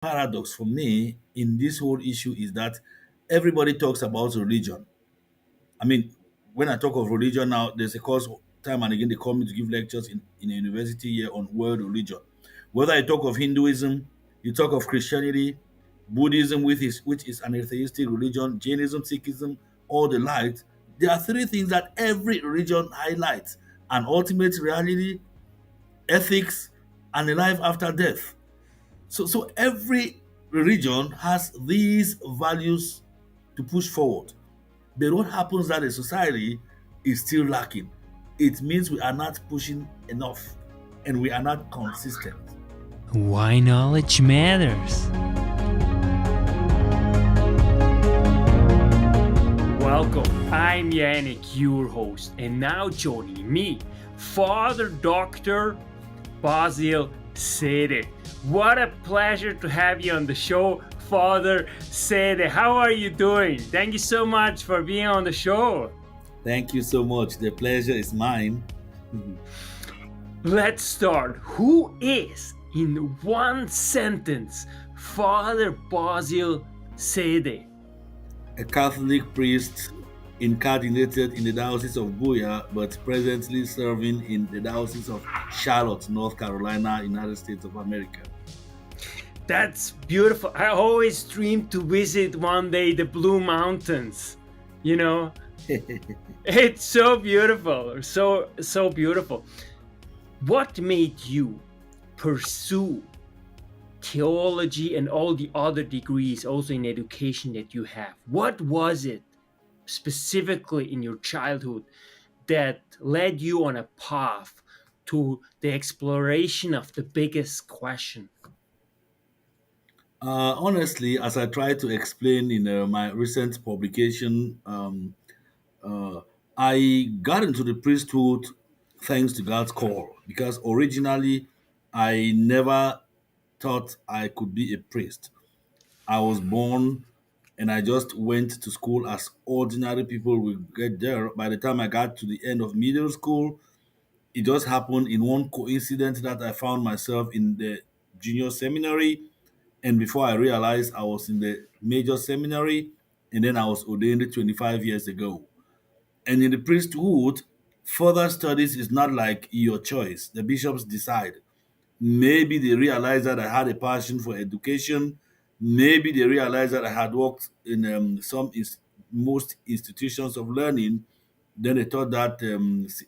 paradox for me in this whole issue is that everybody talks about religion. I mean, when I talk of religion now, there's a course time and again they call me to give lectures in a university here on world religion. Whether I talk of Hinduism, you talk of Christianity, Buddhism, which is an atheistic religion, Jainism, Sikhism, all the light. There are three things that every religion highlights: an ultimate reality, ethics, and a life after death. So every religion has these values to push forward. But what happens that a society is still lacking? It means we are not pushing enough and we are not consistent. Why knowledge matters. Welcome, I'm Yanik, your host, and now joining me, Father Dr. Basile Sede. What a pleasure to have you on the show, Father Sede. How are you doing? Thank you so much for being on the show. Thank you so much. The pleasure is mine. Let's start. Who is, in one sentence, Father Basile Sede? A Catholic priest incardinated in the Diocese of Buea, but presently serving in the Diocese of Charlotte, North Carolina, United States of America. That's beautiful. I always dreamed to visit one day the Blue Mountains. You know, it's so beautiful, so beautiful. What made you pursue theology and all the other degrees also in education that you have? What was it specifically in your childhood that led you on a path to the exploration of the biggest question? Honestly, as I tried to explain in my recent publication, uh, I got into the priesthood thanks to God's call because originally I never thought I could be a priest. I was born and I just went to school as ordinary people will get there. By the time I got to the end of middle school, it just happened in one coincidence that I found myself in the junior seminary. And before I realized, I was in the major seminary, and then I was ordained 25 years ago. And in the priesthood, further studies is not like your choice. The bishops decide. Maybe they realized that I had a passion for education. Maybe they realized that I had worked in most institutions of learning. Then they thought that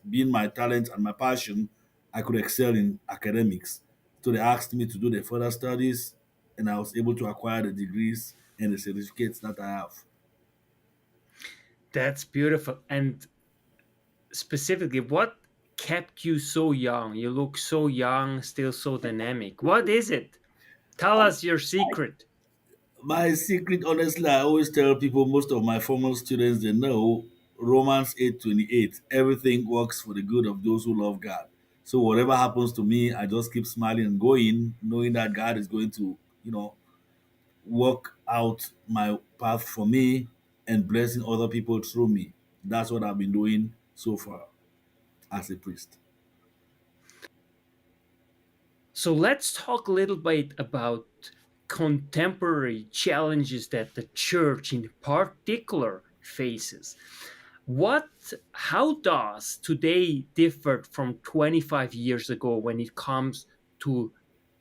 being my talent and my passion, I could excel in academics. So they asked me to do the further studies, and I was able to acquire the degrees and the certificates that I have. That's beautiful. And specifically, what kept you so young? You look so young, still so dynamic. What is it? Tell us your secret. My secret, honestly, I always tell people, most of my former students, they know Romans 8:28. Everything works for the good of those who love God. So whatever happens to me, I just keep smiling and going, knowing that God is going to, work out my path for me and blessing other people through me. That's what I've been doing so far as a priest. So let's talk a little bit about contemporary challenges that the church in particular faces. What how does today differ from 25 years ago when it comes to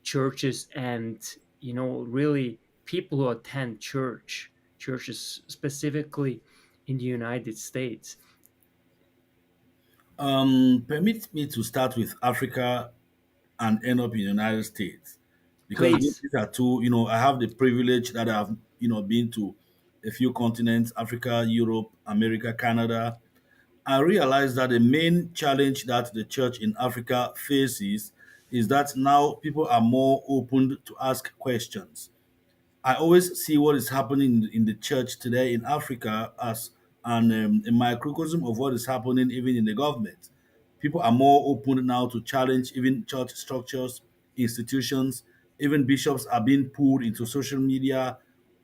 churches and really people who attend churches specifically in the United States? Permit me to start with Africa and end up in the United States. Because Please. these are two, I have the privilege that I've, been to a few continents, Africa, Europe, America, Canada. I realized that the main challenge that the church in Africa faces is that now people are more open to ask questions. I always see what is happening in the church today in Africa as a microcosm of what is happening even in the government. People are more open now to challenge even church structures, institutions, even bishops are being pulled into social media,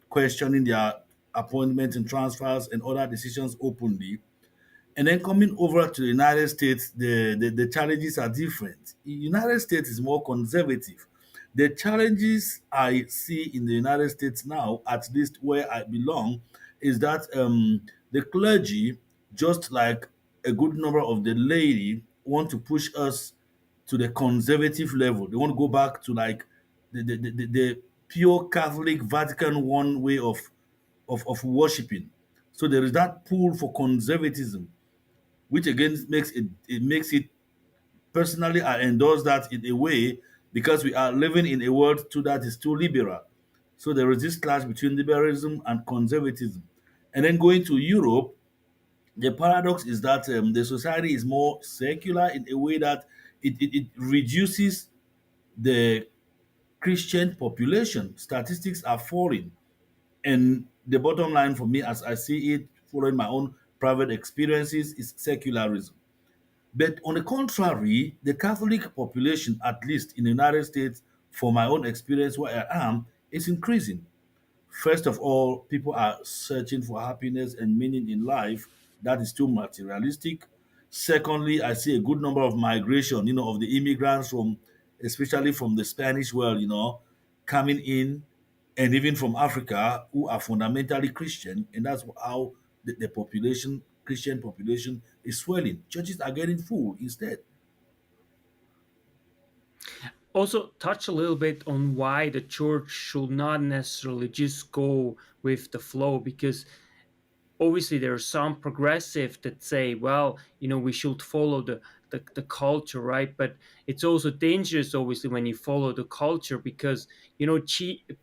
questioning their appointments and transfers and other decisions openly. And then coming over to the United States, the challenges are different. The United States is more conservative. The challenges I see in the United States now, at least where I belong, is that the clergy, just like a good number of the laity, want to push us to the conservative level. They want to go back to like the pure Catholic Vatican one way of worshiping. So there is that pull for conservatism, which again makes it personally, I endorse that in a way because we are living in a world too that is too liberal. So there is this clash between liberalism and conservatism. And then going to Europe, the paradox is that the society is more secular in a way that it reduces the Christian population. Statistics are falling. And the bottom line for me, as I see it, following my own private experiences, is secularism. But on the contrary, the Catholic population, at least in the United States, for my own experience where I am, is increasing. First of all, people are searching for happiness and meaning in life that is too materialistic. Secondly, I see a good number of migration, of the immigrants from, especially from the Spanish world, coming in, and even from Africa, who are fundamentally Christian, and that's how the population, Christian population, is swelling. Churches are getting full instead. Also, touch a little bit on why the church should not necessarily just go with the flow, because obviously there are some progressive that say, well, we should follow the culture, right? But it's also dangerous, obviously, when you follow the culture, because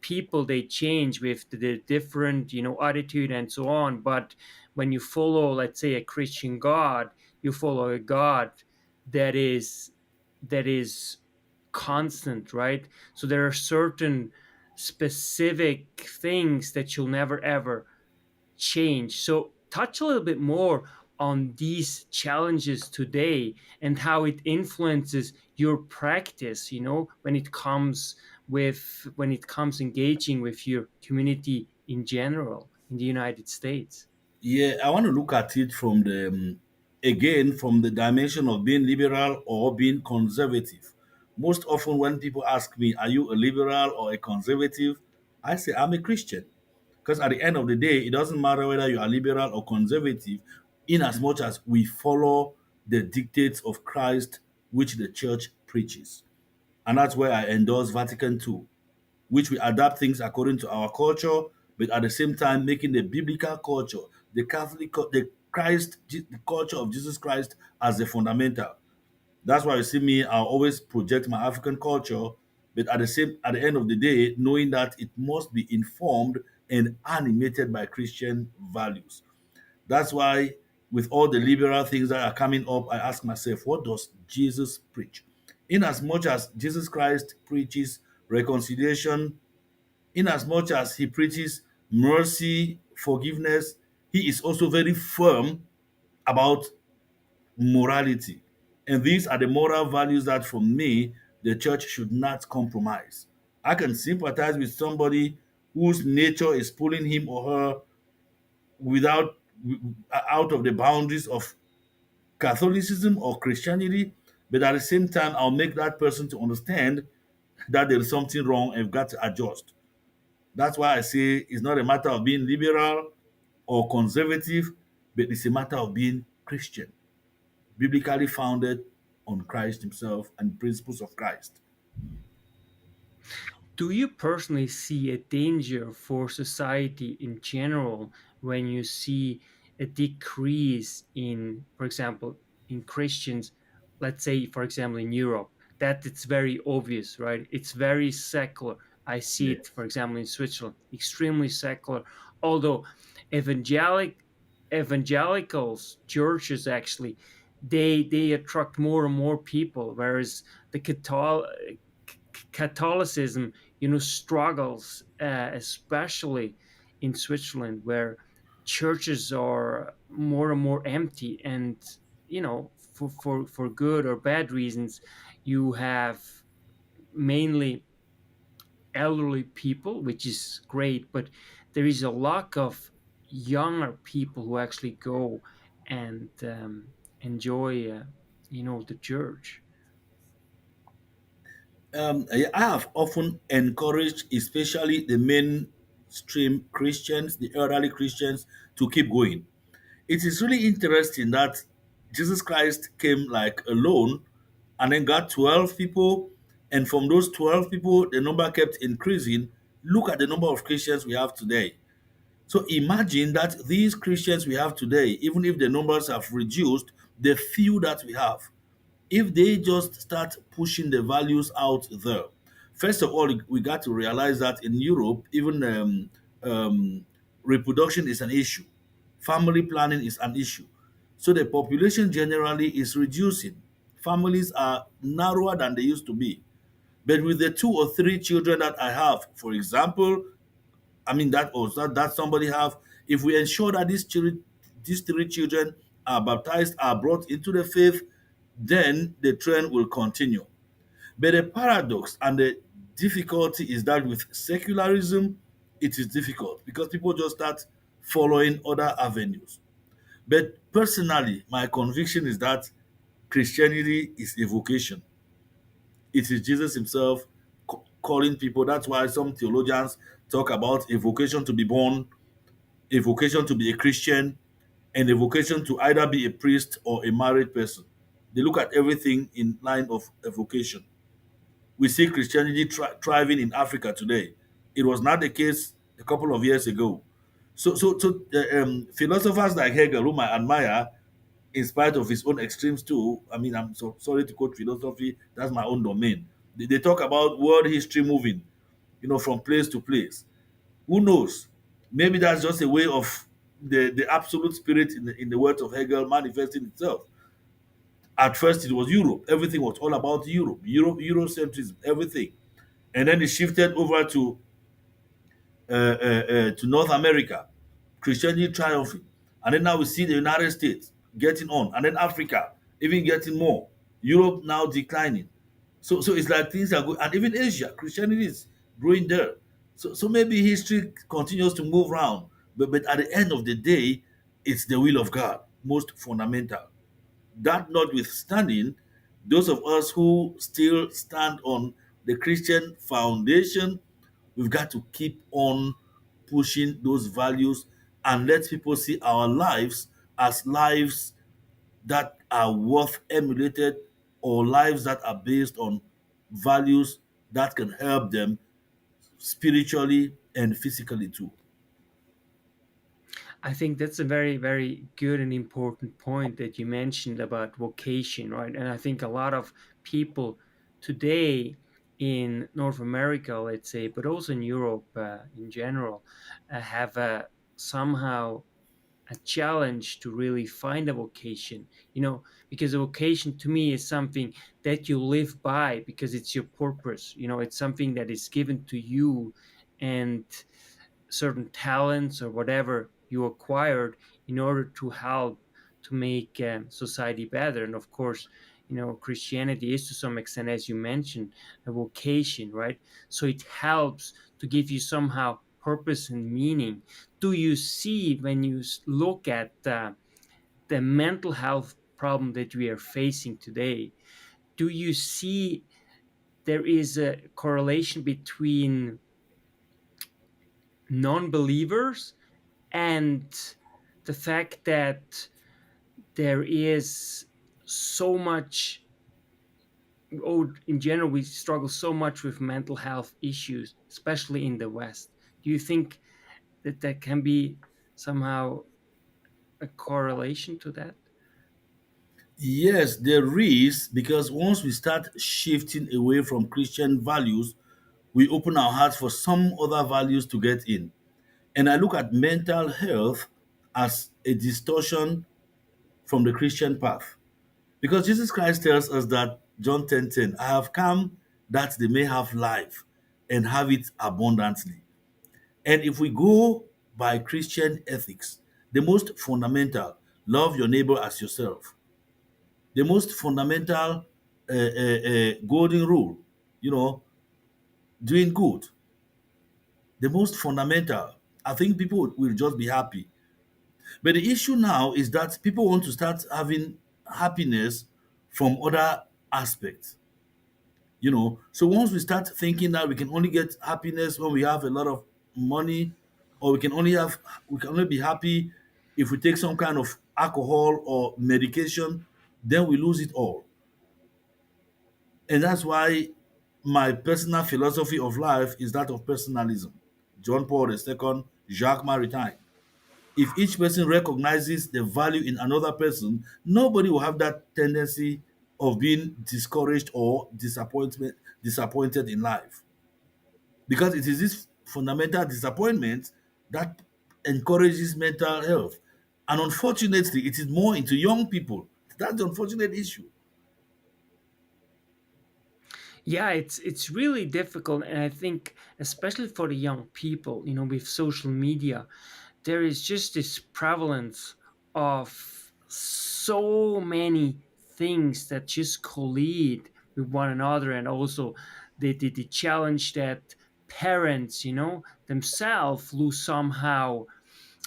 people, they change with the different attitude and so on. But when you follow, let's say, a Christian God, you follow a God that is constant, right? So there are certain specific things that you'll never ever change. So touch a little bit more on these challenges today and how it influences your practice, when it comes engaging with your community in general in the United States. Yeah, I want to look at it from again, from the dimension of being liberal or being conservative. Most often, when people ask me, "Are you a liberal or a conservative?" I say, "I'm a Christian." Because at the end of the day, it doesn't matter whether you are liberal or conservative, in as much as we follow the dictates of Christ, which the church preaches. And that's where I endorse Vatican II, which we adapt things according to our culture, but at the same time making the biblical culture, the culture of Jesus Christ as the fundamental. That's why you see me, I always project my African culture, but at the end of the day, knowing that it must be informed and animated by Christian values. That's why with all the liberal things that are coming up, I ask myself, what does Jesus preach? In as much as Jesus Christ preaches reconciliation, in as much as he preaches mercy, forgiveness, he is also very firm about morality. And these are the moral values that, for me, the church should not compromise. I can sympathize with somebody whose nature is pulling him or her without out of the boundaries of Catholicism or Christianity, but at the same time, I'll make that person to understand that there is something wrong and you've got to adjust. That's why I say it's not a matter of being liberal or conservative, but it's a matter of being Christian, biblically founded on Christ Himself and principles of Christ. Do you personally see a danger for society in general when you see a decrease in, for example, in Christians, let's say, for example, in Europe, that it's very obvious, right? It's very secular. I see Yeah. it, for example, in Switzerland, extremely secular. Although evangelicals, churches actually, they attract more and more people, whereas the Catholicism, struggles, especially in Switzerland, where churches are more and more empty, and for good or bad reasons, you have mainly elderly people, which is great, but there is a lack of younger people who actually go and enjoy, the church. I have often encouraged, especially the mainstream Christians, the elderly Christians, to keep going. It is really interesting that Jesus Christ came like alone and then got 12 people. And from those 12 people, the number kept increasing. Look at the number of Christians we have today. So imagine that these Christians we have today, even if the numbers have reduced, the few that we have, if they just start pushing the values out there. First of all, we got to realize that in Europe, even um, reproduction is an issue, family planning is an issue. So the population generally is reducing. Families are narrower than they used to be. But with the two or three children that I have, for example, I mean that or that somebody have, if we ensure that these three children are baptized, are brought into the faith, then the trend will continue. But the paradox and the difficulty is that with secularism, it is difficult because people just start following other avenues. But personally, my conviction is that Christianity is a vocation. It is Jesus himself calling people. That's why some theologians talk about a vocation to be born, a vocation to be a Christian, and a vocation to either be a priest or a married person. They look at everything in line of a vocation. We see Christianity thriving in Africa today. It was not the case a couple of years ago. So philosophers like Hegel, whom I admire, in spite of his own extremes too. I mean, I'm so sorry to quote philosophy. That's my own domain. They talk about world history moving, from place to place. Who knows? Maybe that's just a way of the absolute spirit in the words of Hegel manifesting itself. At first, it was Europe. Everything was all about Europe, Eurocentrism, everything. And then it shifted over to North America, Christianity triumphing. And then now we see the United States getting on, and then Africa even getting more, Europe now declining. So it's like things are going, and even Asia, Christianity is growing there. So maybe history continues to move around, but at the end of the day, it's the will of God, most fundamental. That notwithstanding, those of us who still stand on the Christian foundation, we've got to keep on pushing those values and let people see our lives as lives that are worth emulated, or lives that are based on values that can help them spiritually and physically too. I think that's a very, very good and important point that you mentioned about vocation, right? And I think a lot of people today in North America, let's say, but also in Europe in general, have somehow a challenge to really find a vocation, because a vocation to me is something that you live by because it's your purpose, it's something that is given to you, and certain talents or whatever you acquired in order to help to make society better. And of course, Christianity is to some extent, as you mentioned, a vocation, right? So it helps to give you somehow purpose and meaning. Do you see, when you look at the mental health problem that we are facing today, do you see there is a correlation between non-believers and the fact that there is so much, or in general we struggle so much with mental health issues, especially in the West? Do you think that there can be somehow a correlation to that? Yes, there is, because once we start shifting away from Christian values, we open our hearts for some other values to get in. And I look at mental health as a distortion from the Christian path. Because Jesus Christ tells us that, John 10:10, I have come that they may have life and have it abundantly. And if we go by Christian ethics, the most fundamental, love your neighbor as yourself, the most fundamental golden rule, you know, doing good, the most fundamental, I think people will just be happy. But the issue now is that people want to start having happiness from other aspects. So once we start thinking that we can only get happiness when we have a lot of money, or we can only be happy if we take some kind of alcohol or medication, then we lose it all. And that's why my personal philosophy of life is that of personalism. John Paul II, Jacques Maritain. If each person recognizes the value in another person, nobody will have that tendency of being discouraged or disappointed in life. Because it is this fundamental disappointment that encourages mental health. And unfortunately, it is more into young people. That's the unfortunate issue. Yeah, it's really difficult, and I think especially for the young people, with social media, there is just this prevalence of so many things that just collide with one another, and also the challenge that parents, themselves lose somehow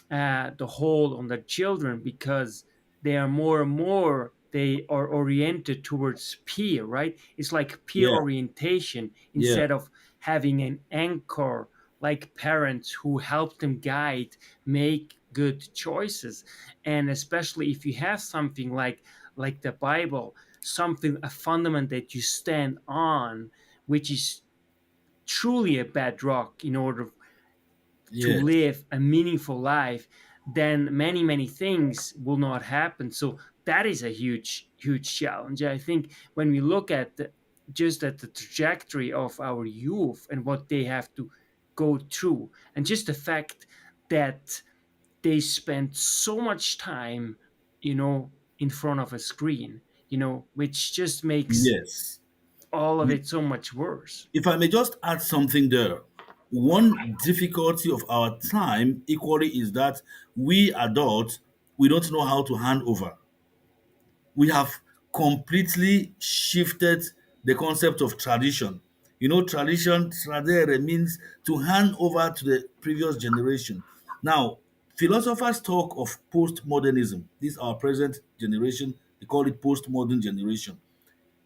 the hold on their children, because they are more and more, they are oriented towards peer, right? It's like peer Yeah, orientation yeah, instead of having an anchor like parents who help them guide, make good choices. And especially if you have something like the Bible, something, a fundament that you stand on, which is truly a bedrock in order to yes, live a meaningful life, then many things will not happen. So that is a huge challenge. I think when we look at just at the trajectory of our youth and what they have to go through, and just the fact that they spend so much time, in front of a screen, which just makes yes. all of it so much worse. If I may just add something there, one difficulty of our time equally is that we adults, we don't know how to hand over. We have completely shifted the concept of tradition. Tradition, tradere, means to hand over to the previous generation. Now, philosophers talk of postmodernism. This is our present generation. They call it postmodern generation.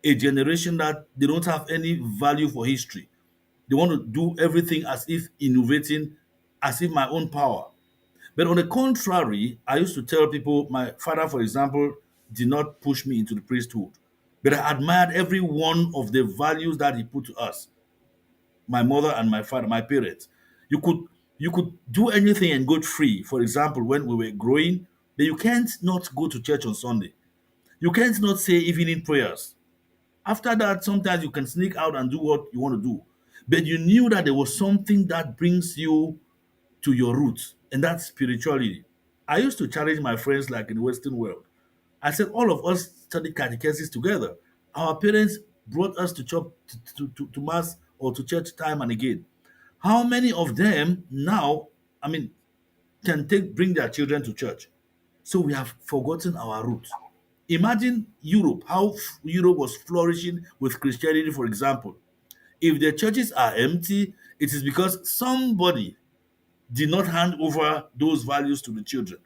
A generation that they don't have any value for history. They want to do everything as if innovating, as if my own power. But on the contrary, I used to tell people, my father, for example, did not push me into the priesthood. But I admired every one of the values that he put to us, my mother and my father, my parents. You could you could do anything and go free. For example, when we were growing, but you can't not go to church on Sunday. You can't not say evening prayers. After that, sometimes you can sneak out and do what you want to do. But you knew that there was something that brings you to your roots, and that's spirituality. I used to challenge my friends like in the Western world. I said, all of us studied catechesis together. Our parents brought us to church, to mass or to church time and again. How many of them now, I mean, can bring their children to church? So we have forgotten our roots. Imagine Europe, how Europe was flourishing with Christianity, for example. If the churches are empty, it is because somebody did not hand over those values to the children.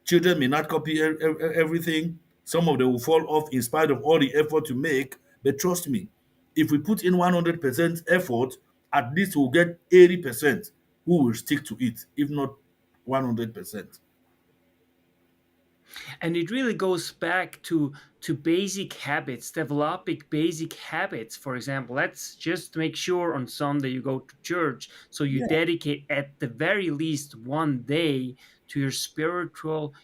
Children may not copy everything. Some of them will fall off in spite of all the effort you make. But trust me, if we put in 100% effort, at least we'll get 80% who will stick to it, if not 100%. And it really goes back to basic habits, developing basic habits. For example, let's just make sure on Sunday you go to church, so you Yeah. dedicate at the very least one day to your spiritual,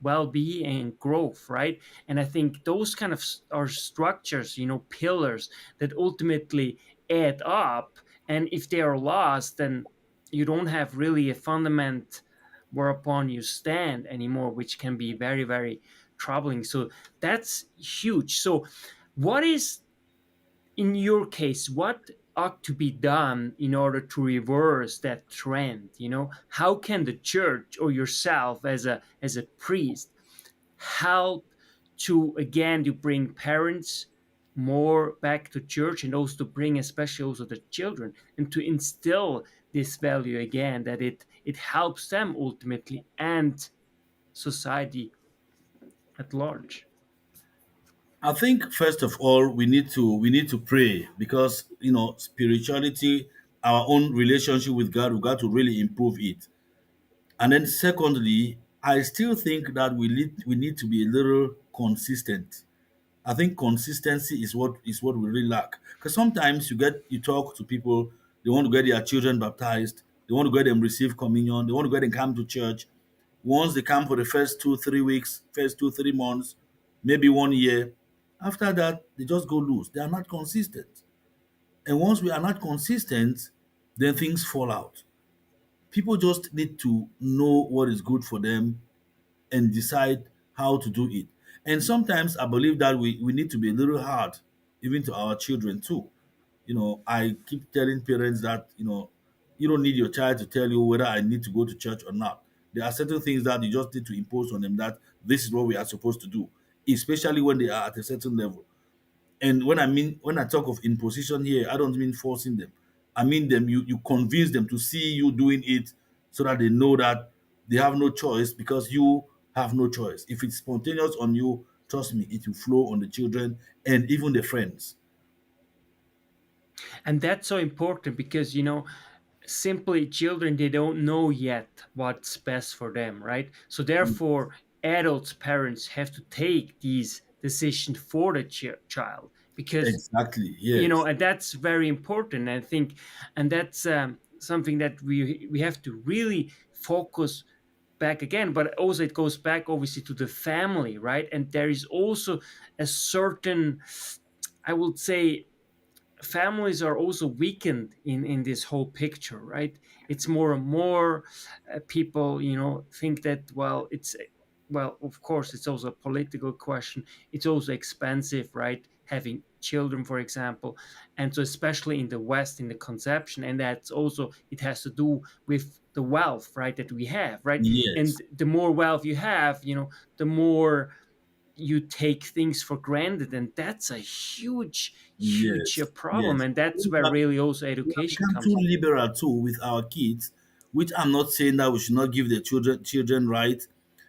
well-being and growth, right? And I think those kind of are structures, pillars that ultimately add up. And if they are lost, then you don't have really a fundament whereupon you stand anymore, which can be very troubling. So that's huge. So what is, in your case, what ought to be done in order to reverse that trend? How can the church or yourself as a priest help to, again, to bring parents more back to church, and also to bring especially also the children, and to instill this value again, that it helps them ultimately, and society at large? I think first of all we need to pray because spirituality, our own relationship with God, we got to really improve it. And then secondly, I still think that we need to be a little consistent. I think consistency is what we really lack. Because sometimes you talk to people, they want to get their children baptized, they want to get them receive communion, they want to get them come to church. Once they come for the first 2 3 weeks, first 2 3 months, maybe 1 year, after that they just go loose. They are not consistent. And once we are not consistent, then things fall out. People just need to know what is good for them and decide how to do it. And sometimes I believe that we need to be a little hard, even to our children too. I keep telling parents that, you don't need your child to tell you whether I need to go to church or not. There are certain things that you just need to impose on them that this is what we are supposed to do, especially when they are at a certain level. And when I talk of imposition here, I don't mean forcing them. I mean them you convince them to see you doing it so that they know that they have no choice because you have no choice. If it's spontaneous on you, trust me, it will flow on the children and even the friends. And that's so important because, simply children, they don't know yet what's best for them, right? So therefore adults, parents have to take these decisions for the child, because Exactly. Yes. and that's very important, I think. And that's something that we have to really focus back again. But also it goes back obviously to the family, right? And there is also a certain, I would say, families are also weakened in this whole picture, right? It's more and more people, think that, well, it's, well, of course it's also a political question. It's also expensive, right, having children, for example. And so especially in the West, in the conception, and that's also, it has to do with the wealth, right, that we have, right? Yes. And the more wealth you have, the more you take things for granted, and that's a huge, huge Yes. problem. Yes. And that's We where have, really also we have education become too comes in. liberal too with our kids, which I'm not saying that we should not give the children right,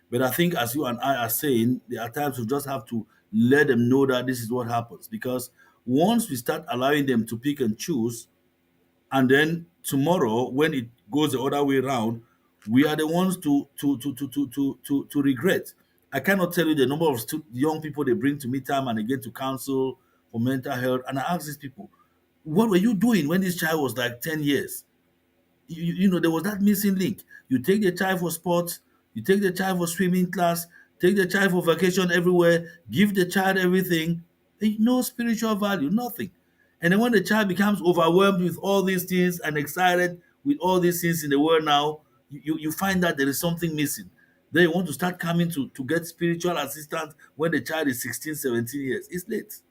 but I think as you and I are saying, there are times we just have to let them know that this is what happens. Because once we start allowing them to pick and choose, and then tomorrow when it goes the other way around, we are the ones to regret. I cannot tell you the number of young people they bring to me time and again to counsel for mental health, and I ask these people, what were you doing when this child was like 10 years? There was that missing link. You take the child for sports, you take the child for swimming class, take the child for vacation everywhere, give the child everything. No spiritual value, nothing. And then when the child becomes overwhelmed with all these things and excited with all these things in the world now, you find that there is something missing. Then you want to start coming to get spiritual assistance when the child is 16, 17 years. It's late.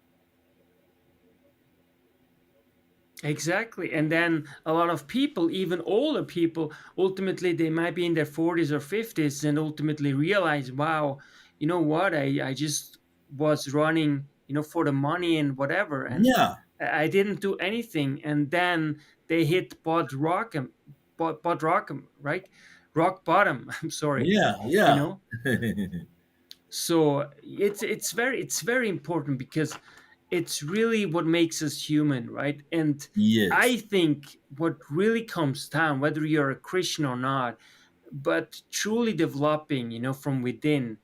Exactly. And then a lot of people, even older people, ultimately they might be in their 40s or 50s and ultimately realize, wow, you know what, I just was running, for the money and whatever, and Yeah, I didn't do anything. And then they hit bot rock, right? Rock bottom. I'm sorry. yeah, You yeah. know, so it's very important, because it's really what makes us human, right? And I Yes, think what really comes down, whether you're a Christian or not, but truly developing, from within,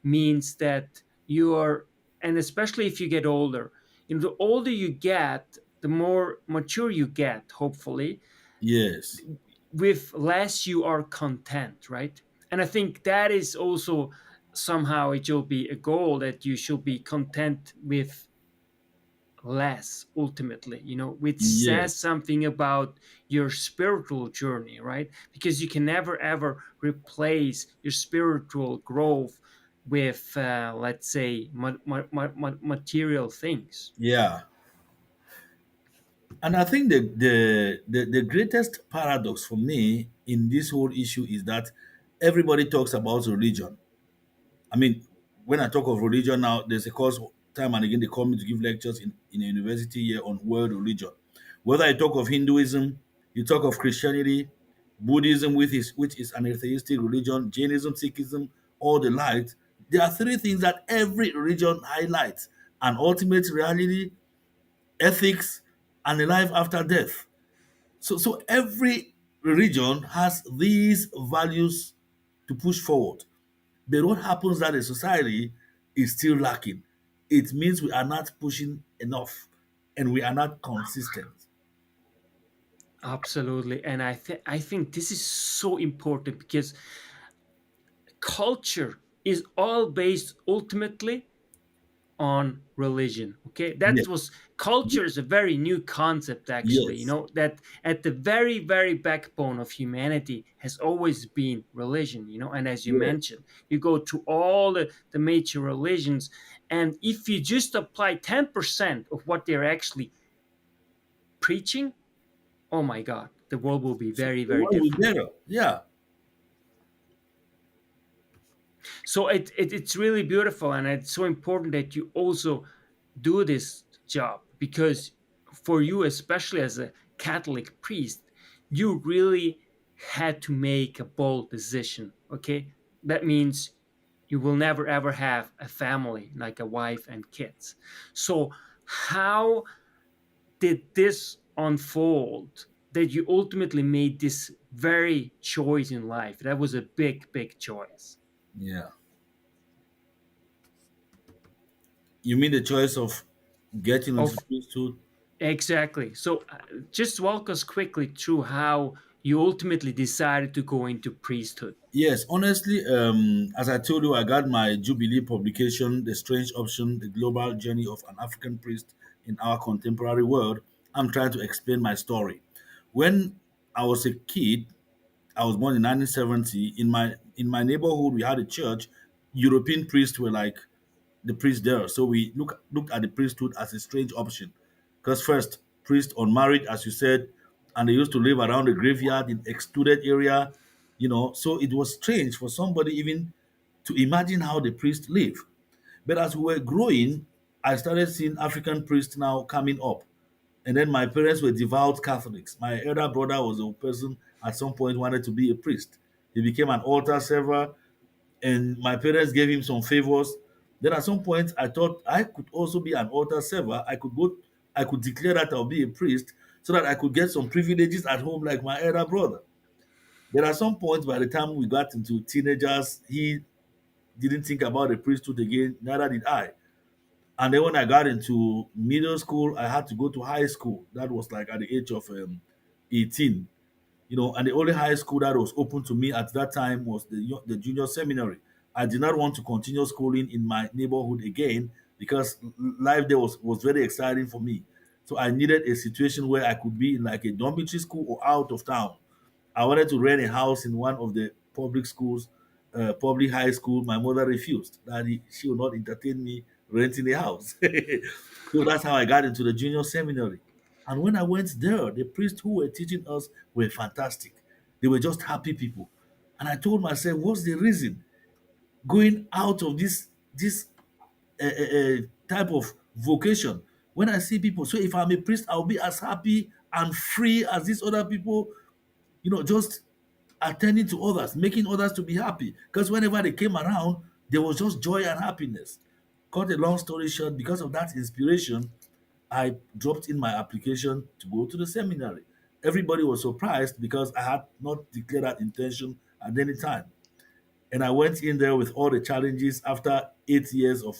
means that you are, and especially if you get older, the older you get, the more mature you get, hopefully, yes, with less you are content, right? And I think that is also, somehow it should be a goal, that you should be content with less, ultimately, which says yes. something about your spiritual journey, right? Because you can never ever replace your spiritual growth with, let's say, material things. Yeah. And I think the greatest paradox for me in this whole issue is that everybody talks about religion. I mean, when I talk of religion now, there's a course time and again they call me to give lectures in a university here on world religion. Whether I talk of Hinduism, you talk of Christianity, Buddhism, which is an atheistic religion, Jainism, Sikhism, all the light. There are three things that every religion highlights: an ultimate reality, ethics, and a life after death. So every religion has these values to push forward. But what happens that a society is still lacking? It means we are not pushing enough and we are not consistent. Absolutely. And I think this is so important because culture is all based ultimately on religion. Okay, that Yes, was culture is a very new concept, actually. yes, That at the very, very backbone of humanity has always been religion. And as you yes, mentioned, you go to all the major religions, and if you just apply 10% of what they're actually preaching, oh my god, the world will be very, the very world will be different. better. Yeah, So it's really beautiful, and it's so important that you also do this job, because for you, especially as a Catholic priest, you really had to make a bold decision. Okay, that means you will never ever have a family, like a wife and kids. So how did this unfold, that you ultimately made this very choice in life? That was a big, big choice. yeah. You mean the choice of getting into the Of priesthood? Exactly. So just walk us quickly through how you ultimately decided to go into priesthood. Yes, honestly, as I told you, I got my Jubilee publication, The Strange Option, The Global Journey of an African Priest in Our Contemporary World. I'm trying to explain my story. When I was a kid, I was born in 1970. In my neighborhood, we had a church. European priests were like the priest there. So we looked at the priesthood as a strange option. Because first, priests unmarried, as you said, and they used to live around the graveyard in excluded area, so it was strange for somebody even to imagine how the priests live. But as we were growing, I started seeing African priests now coming up. And then my parents were devout Catholics. My elder brother was a person at some point wanted to be a priest. He became an altar server, and my parents gave him some favors. Then at some point, I thought I could also be an altar server. I could declare that I'll be a priest so that I could get some privileges at home like my elder brother. Then at some point, by the time we got into teenagers, he didn't think about the priesthood again, neither did I. And then when I got into middle school, I had to go to high school. That was like at the age of 18. And the only high school that was open to me at that time was the junior seminary. I did not want to continue schooling in my neighborhood again because life there was very exciting for me. So I needed a situation where I could be in like a dormitory school or out of town. I wanted to rent a house in one of the public schools, public high school. My mother refused. That she would not entertain me renting a house. So that's how I got into the junior seminary. And when I went there, the priests who were teaching us were fantastic. They were just happy people. And I told myself, what's the reason going out of this type of vocation when I see people? So if I'm a priest, I'll be as happy and free as these other people, just attending to others, making others to be happy. Because whenever they came around, there was just joy and happiness. Cut a long story short, because of that inspiration, I dropped in my application to go to the seminary. Everybody was surprised because I had not declared that intention at any time. And I went in there with all the challenges after 8 years of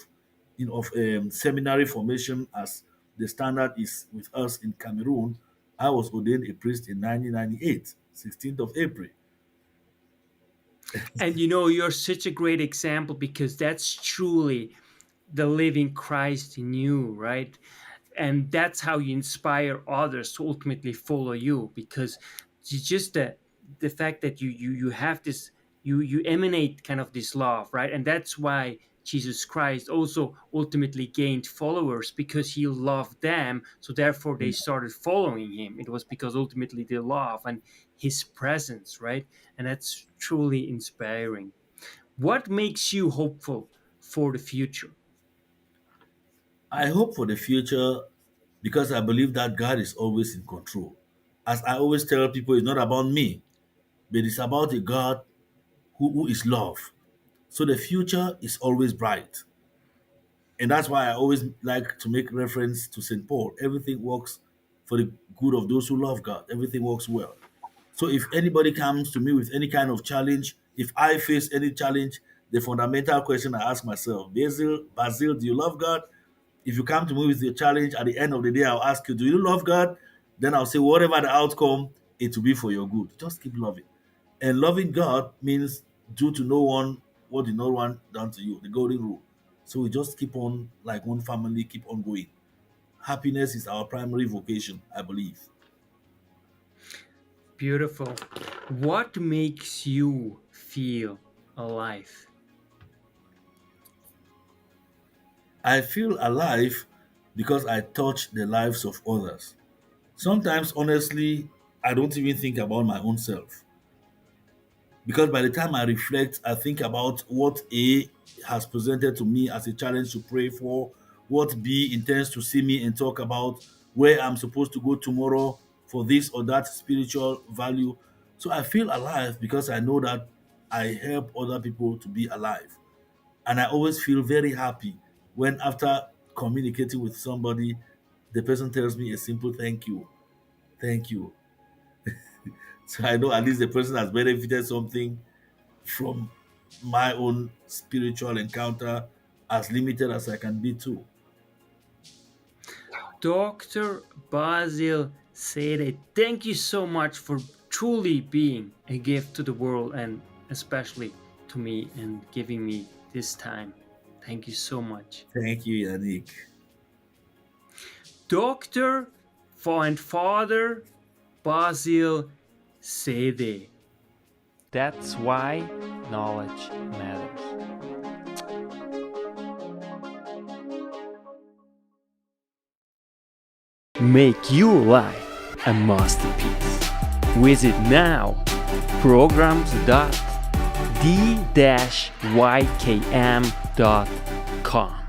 seminary formation, as the standard is with us in Cameroon. I was ordained a priest in 1998, 16th of April. And you're such a great example, because that's truly the living Christ in you, right? And that's how you inspire others to ultimately follow you, because it's just the fact that you have this, you emanate kind of this love, right? And that's why Jesus Christ also ultimately gained followers, because he loved them, so therefore they started following him. It was because ultimately they love and his presence, right? And that's truly inspiring. What makes you hopeful for the future? I hope for the future because I believe that God is always in control. As I always tell people, it's not about me, but it's about a God who is love. So the future is always bright. And that's why I always like to make reference to St. Paul. Everything works for the good of those who love God. Everything works well. So if anybody comes to me with any kind of challenge, if I face any challenge, the fundamental question I ask myself, Basil, do you love God? If you come to me with your challenge, at the end of the day, I'll ask you, do you love God? Then I'll say, whatever the outcome, it will be for your good. Just keep loving. And loving God means do to no one what did no one done to you, the golden rule. So we just keep on like one family, keep on going. Happiness is our primary vocation, I believe. Beautiful. What makes you feel alive? I feel alive because I touch the lives of others. Sometimes, honestly, I don't even think about my own self. Because by the time I reflect, I think about what A has presented to me as a challenge to pray for, what B intends to see me and talk about, where I'm supposed to go tomorrow for this or that spiritual value. So I feel alive because I know that I help other people to be alive. And I always feel very happy when, after communicating with somebody, the person tells me a simple thank you. Thank you. So I know at least the person has benefited something from my own spiritual encounter, as limited as I can be too. Dr. Basil Sede, thank you so much for truly being a gift to the world and especially to me and giving me this time. Thank you so much. Thank you, Yanik. Dr. and Father Basile Sede. That's why knowledge matters. Make your life a masterpiece. Visit now programs.d-ykm.com.